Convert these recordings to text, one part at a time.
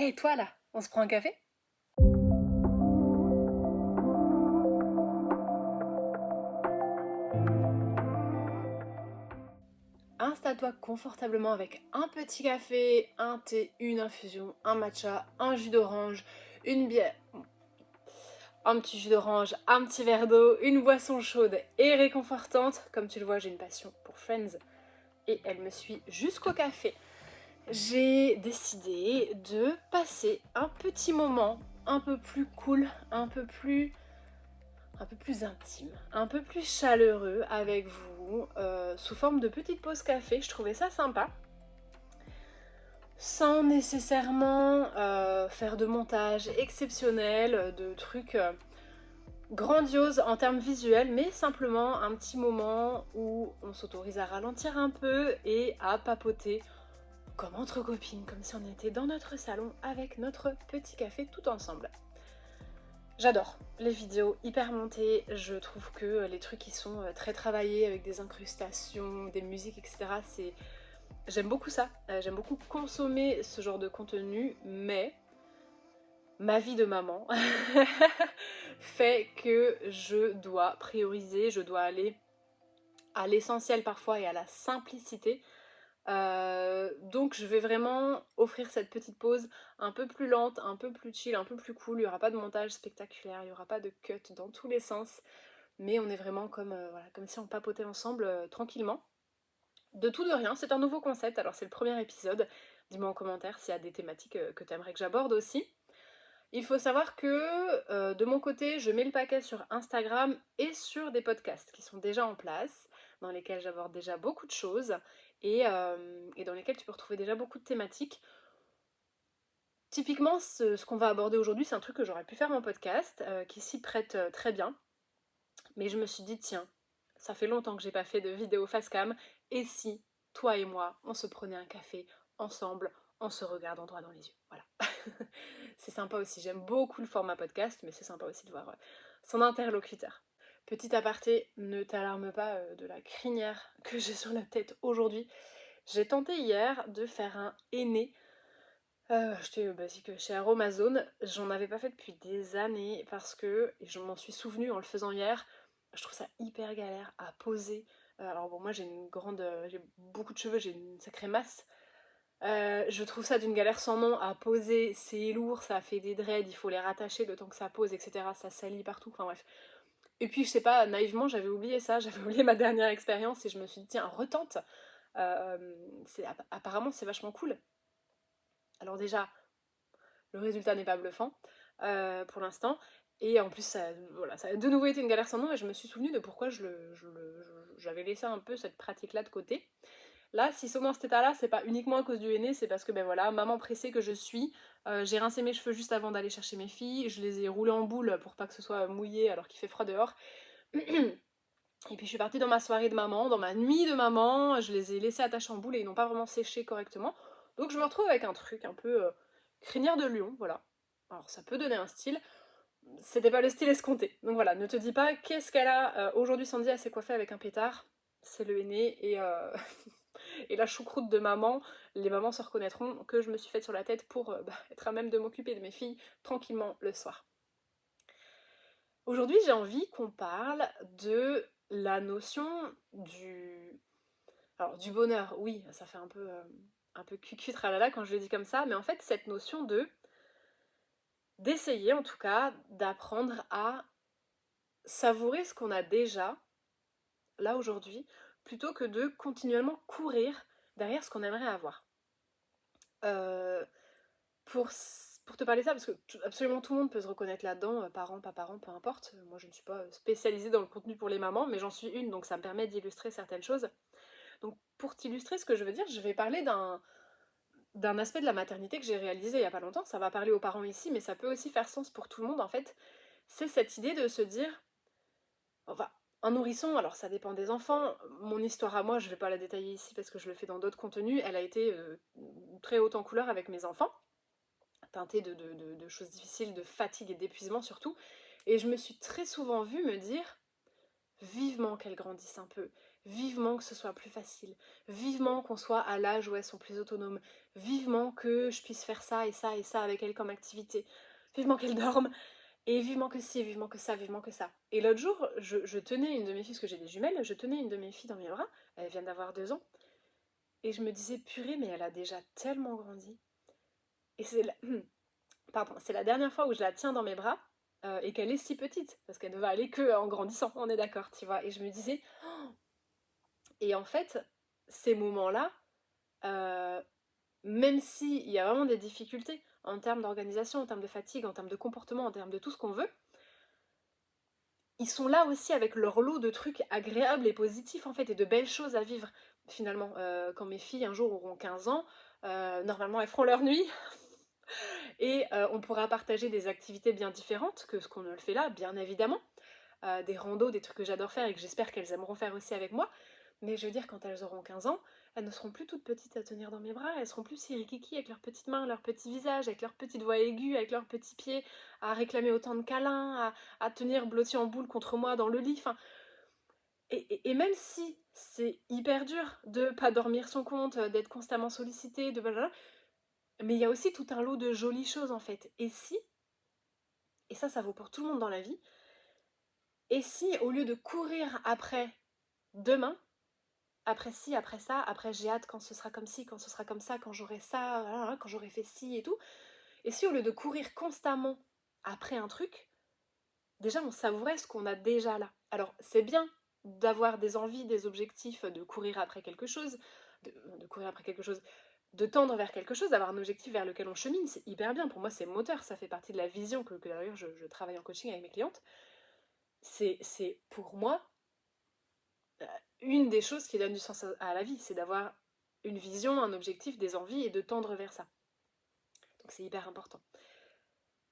Hé, toi là, on se prend un café? Installe-toi confortablement avec un petit café, un thé, une infusion, un matcha, un jus d'orange, une bière, un petit jus d'orange, un petit verre d'eau, une boisson chaude et réconfortante. Comme tu le vois, j'ai une passion pour Friends et elle me suit jusqu'au café. J'ai décidé de passer un petit moment un peu plus cool, un peu plus intime, un peu plus chaleureux avec vous, sous forme de petite pause café. Je trouvais ça sympa. Sans nécessairement faire de montage exceptionnel, de trucs grandioses en termes visuels, mais simplement un petit moment où on s'autorise à ralentir un peu et à papoter comme entre copines, comme si on était dans notre salon avec notre petit café tout ensemble. J'adore les vidéos hyper montées, je trouve que les trucs qui sont très travaillés avec des incrustations, des musiques, etc. J'aime beaucoup ça, j'aime beaucoup consommer ce genre de contenu, mais ma vie de maman fait que je dois prioriser, je dois aller à l'essentiel parfois et à la simplicité. Donc je vais vraiment offrir cette petite pause un peu plus lente, un peu plus chill, un peu plus cool. Il n'y aura pas de montage spectaculaire, il n'y aura pas de cut dans tous les sens, mais on est vraiment comme, voilà, comme si on papotait ensemble tranquillement. De tout de rien, c'est un nouveau concept, alors c'est le premier épisode. Dis-moi en commentaire s'il y a des thématiques que tu aimerais que j'aborde aussi. Il faut savoir que de mon côté, je mets le paquet sur Instagram et sur des podcasts qui sont déjà en place, dans lesquels j'aborde déjà beaucoup de choses et dans lesquels tu peux retrouver déjà beaucoup de thématiques. Typiquement, ce qu'on va aborder aujourd'hui, c'est un truc que j'aurais pu faire en podcast, qui s'y prête très bien. Mais je me suis dit, tiens, ça fait longtemps que j'ai pas fait de vidéo face cam, et si, toi et moi, on se prenait un café ensemble, en se regardant droit dans les yeux. Voilà. C'est sympa aussi, j'aime beaucoup le format podcast, mais c'est sympa aussi de voir son interlocuteur. Petit aparté, ne t'alarme pas de la crinière que j'ai sur la tête aujourd'hui. J'ai tenté hier de faire un henné. Acheté basique chez Aromazone. J'en avais pas fait depuis des années parce que, et je m'en suis souvenue en le faisant hier, je trouve ça hyper galère à poser. Alors bon, moi j'ai beaucoup de cheveux, j'ai une sacrée masse. Je trouve ça d'une galère sans nom à poser, c'est lourd, ça fait des dreads, il faut les rattacher le temps que ça pose, etc. Ça salit partout, enfin bref. Et puis je sais pas, naïvement j'avais oublié ça, j'avais oublié ma dernière expérience et je me suis dit tiens, retente. Apparemment c'est vachement cool. Alors déjà, le résultat n'est pas bluffant pour l'instant. Et en plus, voilà, ça a de nouveau été une galère sans nom et je me suis souvenu de pourquoi j'avais laissé un peu cette pratique-là de côté. Là, s'ils sont dans cet état-là, c'est pas uniquement à cause du henné, c'est parce que ben voilà, maman pressée que je suis, j'ai rincé mes cheveux juste avant d'aller chercher mes filles, je les ai roulés en boule pour pas que ce soit mouillé alors qu'il fait froid dehors. Et puis je suis partie dans ma soirée de maman, dans ma nuit de maman, je les ai laissés attachés en boule et ils n'ont pas vraiment séché correctement. Donc je me retrouve avec un truc un peu crinière de lion, voilà. Alors ça peut donner un style, c'était pas le style escompté. Donc voilà, ne te dis pas qu'est-ce qu'elle a aujourd'hui. Sandy, elle s'est coiffée avec un pétard, c'est le henné et la choucroute de maman. Les mamans se reconnaîtront que je me suis faite sur la tête pour être à même de m'occuper de mes filles tranquillement le soir. Aujourd'hui, j'ai envie qu'on parle de la notion du... Alors, du bonheur, oui, ça fait un peu cucu tralala quand je le dis comme ça, mais en fait, cette notion d'essayer en tout cas d'apprendre à savourer ce qu'on a déjà, là aujourd'hui, plutôt que de continuellement courir derrière ce qu'on aimerait avoir. Euh, pour te parler de ça, parce que absolument tout le monde peut se reconnaître là-dedans, parents, pas parents, peu importe. Moi, je ne suis pas spécialisée dans le contenu pour les mamans, mais j'en suis une, donc ça me permet d'illustrer certaines choses. Donc, pour t'illustrer ce que je veux dire, je vais parler d'un aspect de la maternité que j'ai réalisé il y a pas longtemps. Ça va parler aux parents ici, mais ça peut aussi faire sens pour tout le monde, en fait. C'est cette idée de se dire, enfin, un nourrisson, alors ça dépend des enfants. Mon histoire à moi, je vais pas la détailler ici parce que je le fais dans d'autres contenus, elle a été très haute en couleur avec mes enfants, teintée de choses difficiles, de fatigue et d'épuisement surtout. Et je me suis très souvent vue me dire vivement qu'elle grandisse un peu, vivement que ce soit plus facile, vivement qu'on soit à l'âge où elles sont plus autonomes, vivement que je puisse faire ça et ça et ça avec elles comme activité, vivement qu'elles dorment, et vivement que ci, vivement que ça, vivement que ça. Et l'autre jour, je tenais une de mes filles, parce que j'ai des jumelles, je tenais une de mes filles dans mes bras, elle vient d'avoir 2 ans, et je me disais, purée, mais elle a déjà tellement grandi. Et c'est la... Pardon, c'est la dernière fois où je la tiens dans mes bras, et qu'elle est si petite, parce qu'elle ne va aller que en grandissant, on est d'accord, tu vois. Et je me disais, et en fait, ces moments-là, euh, même s'il y a vraiment des difficultés en termes d'organisation, en termes de fatigue, en termes de comportement, en termes de tout ce qu'on veut, ils sont là aussi avec leur lot de trucs agréables et positifs en fait, et de belles choses à vivre. Finalement, quand mes filles un jour auront 15 ans, normalement elles feront leur nuit, et on pourra partager des activités bien différentes que ce qu'on ne le fait là, bien évidemment. Des randos, des trucs que j'adore faire et que j'espère qu'elles aimeront faire aussi avec moi. Mais je veux dire, quand elles auront 15 ans, elles ne seront plus toutes petites à tenir dans mes bras, elles seront plus sirikiki avec leurs petites mains, leurs petits visages, avec leurs petites voix aiguës, avec leurs petits pieds, à réclamer autant de câlins, à tenir blottis en boule contre moi dans le lit. Enfin, et même si c'est hyper dur de pas dormir son compte, d'être constamment sollicité, de blablabla, mais il y a aussi tout un lot de jolies choses en fait. Et si, et ça vaut pour tout le monde dans la vie, et si au lieu de courir après demain, après ci, après ça, après j'ai hâte quand ce sera comme ci, quand ce sera comme ça, quand j'aurai ça, voilà, quand j'aurai fait ci et tout, et si au lieu de courir constamment après un truc, déjà on savourait ce qu'on a déjà là. Alors c'est bien d'avoir des envies, des objectifs, de courir après quelque chose, de courir après quelque chose, de tendre vers quelque chose, d'avoir un objectif vers lequel on chemine, c'est hyper bien. Pour moi c'est moteur, ça fait partie de la vision que d'ailleurs je travaille en coaching avec mes clientes. C'est pour moi une des choses qui donne du sens à la vie, c'est d'avoir une vision, un objectif, des envies et de tendre vers ça. Donc c'est hyper important.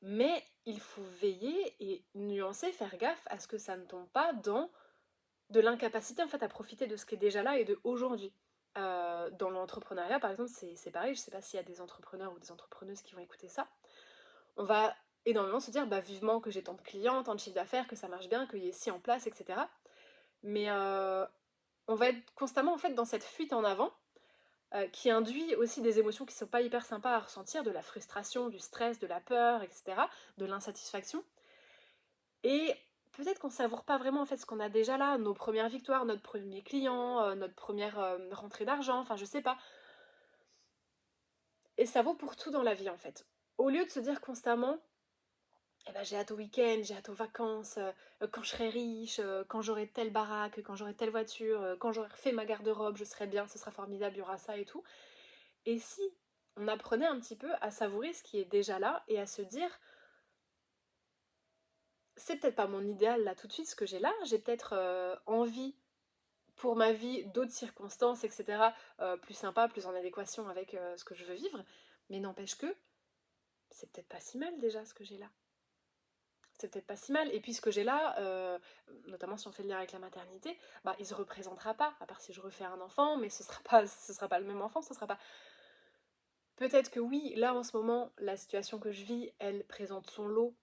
Mais il faut veiller et nuancer, faire gaffe à ce que ça ne tombe pas dans de l'incapacité en fait à profiter de ce qui est déjà là et de aujourd'hui. Dans l'entrepreneuriat par exemple, c'est pareil, je sais pas s'il y a des entrepreneurs ou des entrepreneuses qui vont écouter ça. On va énormément se dire bah vivement que j'ai tant de clients, tant de chiffre d'affaires, que ça marche bien, qu'il y ait ci en place, etc. Mais on va être constamment en fait dans cette fuite en avant qui induit aussi des émotions qui sont pas hyper sympas à ressentir, de la frustration, du stress, de la peur, etc., de l'insatisfaction. Et peut-être qu'on savoure pas vraiment en fait ce qu'on a déjà là, nos premières victoires, notre premier client, notre première rentrée d'argent, enfin je sais pas. Et ça vaut pour tout dans la vie en fait. Au lieu de se dire constamment eh ben, j'ai hâte au week-end, j'ai hâte aux vacances, quand je serai riche, quand j'aurai telle baraque, quand j'aurai telle voiture, quand j'aurai fait ma garde-robe, je serai bien, ce sera formidable, il y aura ça et tout. Et si on apprenait un petit peu à savourer ce qui est déjà là et à se dire c'est peut-être pas mon idéal là tout de suite ce que j'ai là, j'ai peut-être envie pour ma vie d'autres circonstances, etc., plus sympas, plus en adéquation avec ce que je veux vivre, mais n'empêche que c'est peut-être pas si mal déjà ce que j'ai là. C'est peut-être pas si mal. Et puis ce que j'ai là, notamment si on fait le lien avec la maternité, bah il se représentera pas, à part si je refais un enfant, mais ce sera pas le même enfant, ce sera pas. Peut-être que oui, là en ce moment, la situation que je vis, elle présente son lot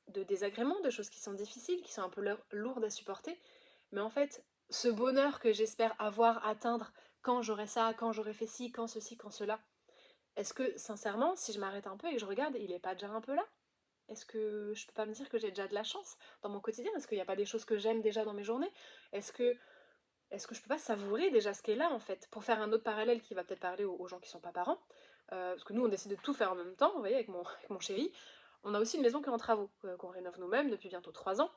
de désagréments, de choses qui sont difficiles, qui sont un peu lourdes à supporter. Mais en fait, ce bonheur que j'espère avoir, atteindre, quand j'aurai ça, quand j'aurai fait ci, quand ceci, quand cela, est-ce que sincèrement, si je m'arrête un peu et que je regarde, il est pas déjà un peu là? Est-ce que je peux pas me dire que j'ai déjà de la chance dans mon quotidien? Est-ce qu'il n'y a pas des choses que j'aime déjà dans mes journées? Est-ce que, est-ce que je peux pas savourer déjà ce qui est là en fait? Pour faire un autre parallèle qui va peut-être parler aux gens qui sont pas parents, parce que nous on décide de tout faire en même temps, vous voyez, avec mon chéri. On a aussi une maison qui est en travaux, qu'on rénove nous-mêmes depuis bientôt 3 ans.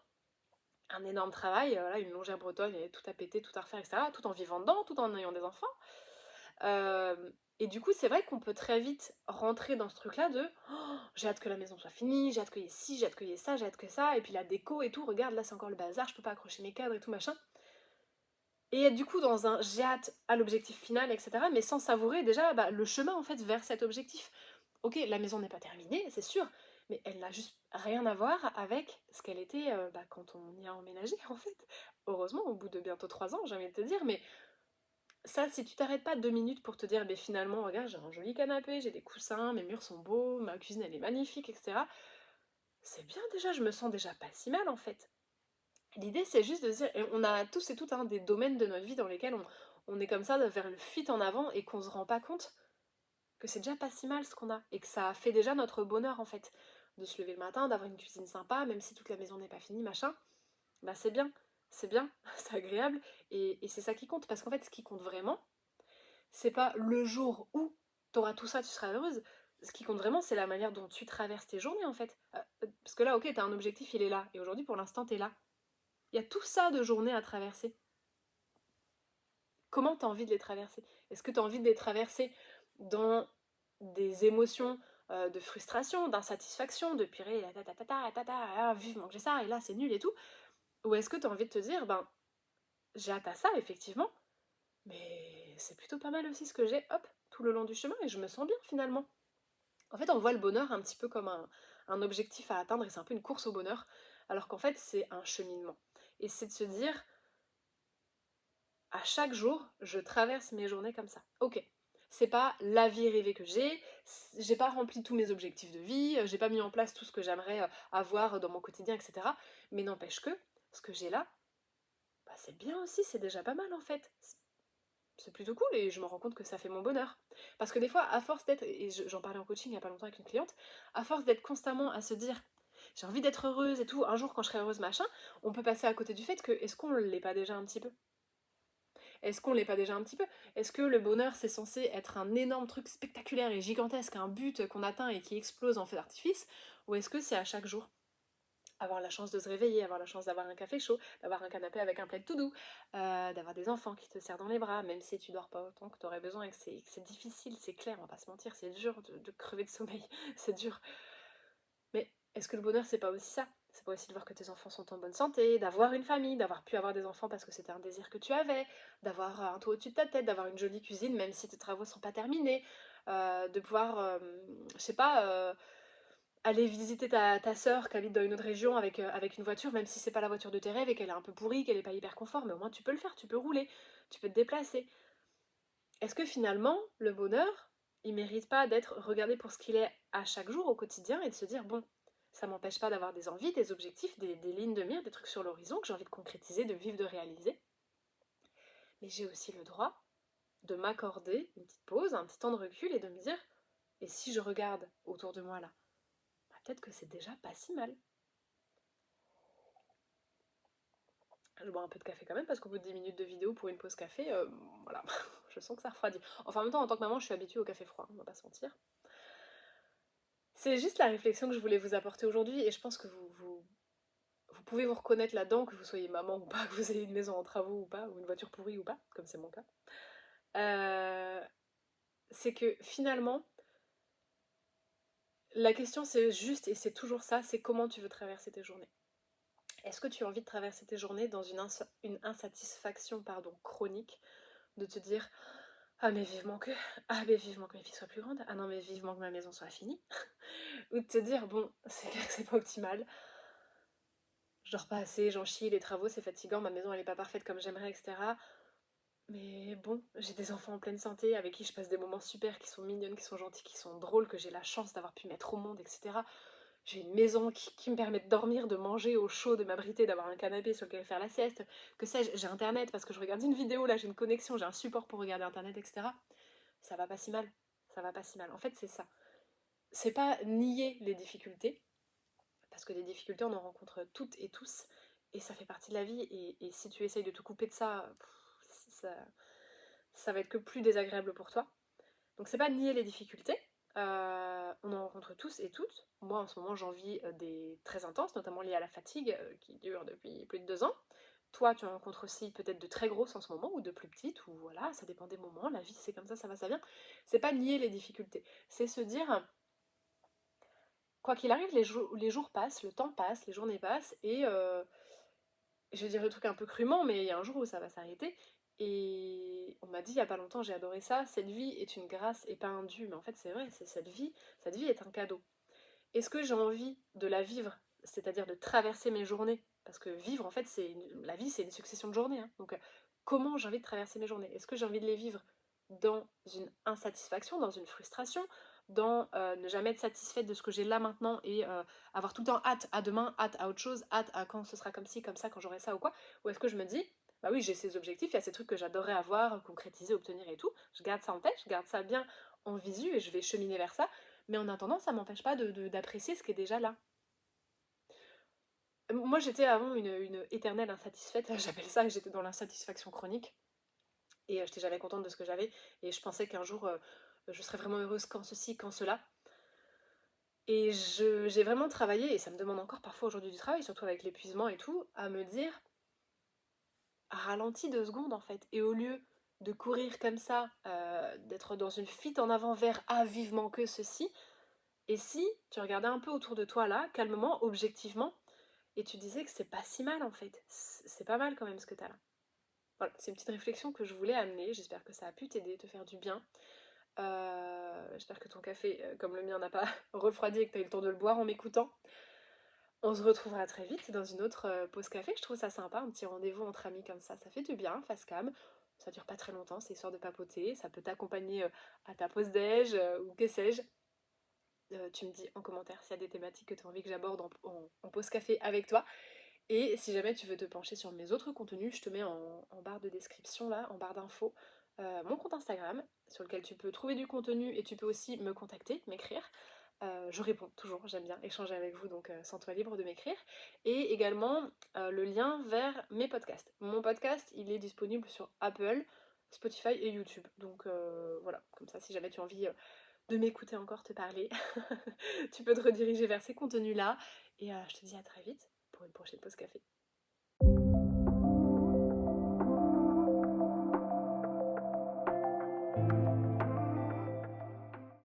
Un énorme travail, voilà, une longère bretonne, et tout à péter, tout à refaire, etc. Tout en vivant dedans, tout en ayant des enfants. Et du coup, c'est vrai qu'on peut très vite rentrer dans ce truc-là de oh, j'ai hâte que la maison soit finie, j'ai hâte qu'il y ait ci, j'ai hâte qu'il y ait ça, j'ai hâte que ça, et puis la déco et tout, regarde, là c'est encore le bazar, je peux pas accrocher mes cadres et tout machin. Et être du coup dans un j'ai hâte à l'objectif final, etc., mais sans savourer déjà bah, le chemin en fait vers cet objectif. Ok, la maison n'est pas terminée, c'est sûr, mais elle n'a juste rien à voir avec ce qu'elle était bah, quand on y a emménagé en fait. Heureusement, au bout de bientôt 3 ans, j'ai envie de te dire, mais ça, si tu t'arrêtes pas 2 minutes pour te dire, mais finalement, regarde, j'ai un joli canapé, j'ai des coussins, mes murs sont beaux, ma cuisine elle est magnifique, etc. C'est bien déjà, je me sens déjà pas si mal en fait. L'idée, c'est juste de se dire, et on a tous et toutes des domaines de notre vie dans lesquels on est comme ça vers le fuite en avant et qu'on se rend pas compte que c'est déjà pas si mal ce qu'on a et que ça fait déjà notre bonheur en fait. De se lever le matin, d'avoir une cuisine sympa, même si toute la maison n'est pas finie, machin, bah c'est bien, c'est agréable et c'est ça qui compte. Parce qu'en fait, ce qui compte vraiment, c'est pas le jour où t'auras tout ça, tu seras heureuse. Ce qui compte vraiment, c'est la manière dont tu traverses tes journées en fait. Parce que là, ok, t'as un objectif, il est là. Et aujourd'hui, pour l'instant, t'es là. Il y a tout ça de journées à traverser. Comment t'as envie de les traverser? Est-ce que t'as envie de les traverser dans des émotions de frustration, d'insatisfaction, de purée, vivement que j'ai ça, et là c'est nul et tout? Ou est-ce que t'as envie de te dire, ben, j'ai hâte à ça, effectivement, mais c'est plutôt pas mal aussi ce que j'ai, hop, tout le long du chemin, et je me sens bien finalement. En fait, on voit le bonheur un petit peu comme un objectif à atteindre, et c'est un peu une course au bonheur, alors qu'en fait, c'est un cheminement. Et c'est de se dire, à chaque jour, je traverse mes journées comme ça. Ok, c'est pas la vie rêvée que j'ai pas rempli tous mes objectifs de vie, j'ai pas mis en place tout ce que j'aimerais avoir dans mon quotidien, etc. Mais n'empêche que, ce que j'ai là, bah c'est bien aussi, c'est déjà pas mal en fait. C'est plutôt cool et je me rends compte que ça fait mon bonheur. Parce que des fois, à force d'être, et j'en parlais en coaching il y a pas longtemps avec une cliente, à force d'être constamment à se dire j'ai envie d'être heureuse et tout, un jour quand je serai heureuse, machin, on peut passer à côté du fait que est-ce qu'on l'est pas déjà un petit peu? Est-ce qu'on l'est pas déjà un petit peu? Est-ce que le bonheur c'est censé être un énorme truc spectaculaire et gigantesque, un but qu'on atteint et qui explose en feu d'artifice? Ou est-ce que c'est à chaque jour? Avoir la chance de se réveiller, avoir la chance d'avoir un café chaud, d'avoir un canapé avec un plaid tout doux, d'avoir des enfants qui te serrent dans les bras, même si tu dors pas autant que tu aurais besoin et que c'est difficile, c'est clair, on va pas se mentir, c'est dur de crever de sommeil, c'est dur. Mais est-ce que le bonheur c'est pas aussi ça? C'est pas aussi de voir que tes enfants sont en bonne santé, d'avoir une famille, d'avoir pu avoir des enfants parce que c'était un désir que tu avais, d'avoir un toit au-dessus de ta tête, d'avoir une jolie cuisine même si tes travaux sont pas terminés, de pouvoir, je sais pas, aller visiter ta sœur qui habite dans une autre région avec une voiture, même si c'est pas la voiture de tes rêves et qu'elle est un peu pourrie, qu'elle est pas hyper confort, mais au moins tu peux le faire, tu peux rouler, tu peux te déplacer. Est-ce que finalement, le bonheur, il mérite pas d'être regardé pour ce qu'il est à chaque jour, au quotidien, et de se dire, bon, ça m'empêche pas d'avoir des envies, des objectifs, des lignes de mire, des trucs sur l'horizon que j'ai envie de concrétiser, de vivre, de réaliser, mais j'ai aussi le droit de m'accorder une petite pause, un petit temps de recul et de me dire, et si je regarde autour de moi là, bah, peut-être que c'est déjà pas si mal. Je bois un peu de café quand même parce qu'au bout de 10 minutes de vidéo pour une pause café, voilà, je sens que ça refroidit. Enfin, en même temps, en tant que maman, je suis habituée au café froid, on va pas se mentir. C'est juste la réflexion que je voulais vous apporter aujourd'hui et je pense que vous pouvez vous reconnaître là-dedans, que vous soyez maman ou pas, que vous ayez une maison en travaux ou pas, ou une voiture pourrie ou pas, comme c'est mon cas. Euh, c'est que finalement, la question c'est juste, et c'est toujours ça, c'est comment tu veux traverser tes journées. Est-ce que tu as envie de traverser tes journées dans une insatisfaction chronique, de te dire ah mais vivement que, ah mais vivement que mes filles soient plus grandes, ah non mais vivement que ma maison soit finie, ou de te dire bon c'est clair que c'est pas optimal, je dors pas assez, j'en chie, les travaux c'est fatigant, ma maison elle est pas parfaite comme j'aimerais, etc. Mais bon, j'ai des enfants en pleine santé avec qui je passe des moments super, qui sont mignonnes, qui sont gentilles, qui sont drôles, que j'ai la chance d'avoir pu mettre au monde, etc. J'ai une maison qui me permet de dormir, de manger au chaud, de m'abriter, d'avoir un canapé sur lequel faire la sieste. Que sais-je, j'ai internet parce que je regarde une vidéo, là j'ai une connexion, j'ai un support pour regarder internet, etc. Ça va pas si mal. Ça va pas si mal. En fait, c'est ça. C'est pas nier les difficultés, parce que des difficultés, on en rencontre toutes et tous, et ça fait partie de la vie, et si tu essayes de te couper de ça, ça va être que plus désagréable pour toi. Donc c'est pas nier les difficultés, on en rencontre tous et toutes. Moi en ce moment j'en vis des très intenses, notamment liées à la fatigue, qui dure depuis plus de 2 ans. Toi tu en rencontres aussi peut-être de très grosses en ce moment, ou de plus petites, ou voilà, ça dépend des moments, la vie c'est comme ça va, ça vient. C'est pas nier les difficultés, c'est se dire, quoi qu'il arrive, les jours passent, le temps passe, les journées passent, et je vais dire le truc un peu crûment, mais il y a un jour où ça va s'arrêter. Et on m'a dit il y a pas longtemps, j'ai adoré ça, cette vie est une grâce et pas un dû. Mais en fait, c'est vrai, c'est cette vie est un cadeau. Est-ce que j'ai envie de la vivre, c'est-à-dire de traverser mes journées? Parce que vivre, en fait, la vie, c'est une succession de journées, hein. Donc, comment j'ai envie de traverser mes journées? Est-ce que j'ai envie de les vivre dans une insatisfaction, dans une frustration, dans ne jamais être satisfaite de ce que j'ai là maintenant et avoir tout le temps hâte à demain, hâte à autre chose, hâte à quand ce sera comme ci, comme ça, quand j'aurai ça ou quoi? Ou est-ce que je me dis, bah oui, j'ai ces objectifs, il y a ces trucs que j'adorerais avoir, concrétiser, obtenir et tout, je garde ça en tête, je garde ça bien en visu et je vais cheminer vers ça, mais en attendant, ça m'empêche pas d'apprécier ce qui est déjà là. Moi j'étais avant une éternelle insatisfaite, j'appelle ça, j'étais dans l'insatisfaction chronique, et j'étais jamais contente de ce que j'avais, et je pensais qu'un jour je serais vraiment heureuse quand ceci, quand cela. Et j'ai vraiment travaillé, et ça me demande encore parfois aujourd'hui du travail, surtout avec l'épuisement et tout, à me dire, ralentis 2 secondes en fait, et au lieu de courir comme ça, d'être dans une fuite en avant vers ah vivement que ceci, et si tu regardais un peu autour de toi là, calmement, objectivement, et tu disais que c'est pas si mal en fait, c'est pas mal quand même ce que t'as là. Voilà, c'est une petite réflexion que je voulais amener, j'espère que ça a pu t'aider, te faire du bien. J'espère que ton café, comme le mien, n'a pas refroidi et que tu as eu le temps de le boire en m'écoutant. On se retrouvera très vite dans une autre pause café, je trouve ça sympa, un petit rendez-vous entre amis comme ça fait du bien, face cam. Ça dure pas très longtemps, c'est histoire de papoter, ça peut t'accompagner à ta pause déj ou que sais-je. Tu me dis en commentaire s'il y a des thématiques que tu as envie que j'aborde en pause café avec toi. Et si jamais tu veux te pencher sur mes autres contenus, je te mets en barre de description là, en barre d'infos, mon compte Instagram, sur lequel tu peux trouver du contenu et tu peux aussi me contacter, m'écrire. Je réponds toujours, j'aime bien échanger avec vous, donc sens-toi libre de m'écrire. Et également le lien vers mes podcasts. Mon podcast, il est disponible sur Apple, Spotify et YouTube. Donc voilà, comme ça, si jamais tu as envie de m'écouter encore te parler, tu peux te rediriger vers ces contenus-là. Et je te dis à très vite pour une prochaine pause café.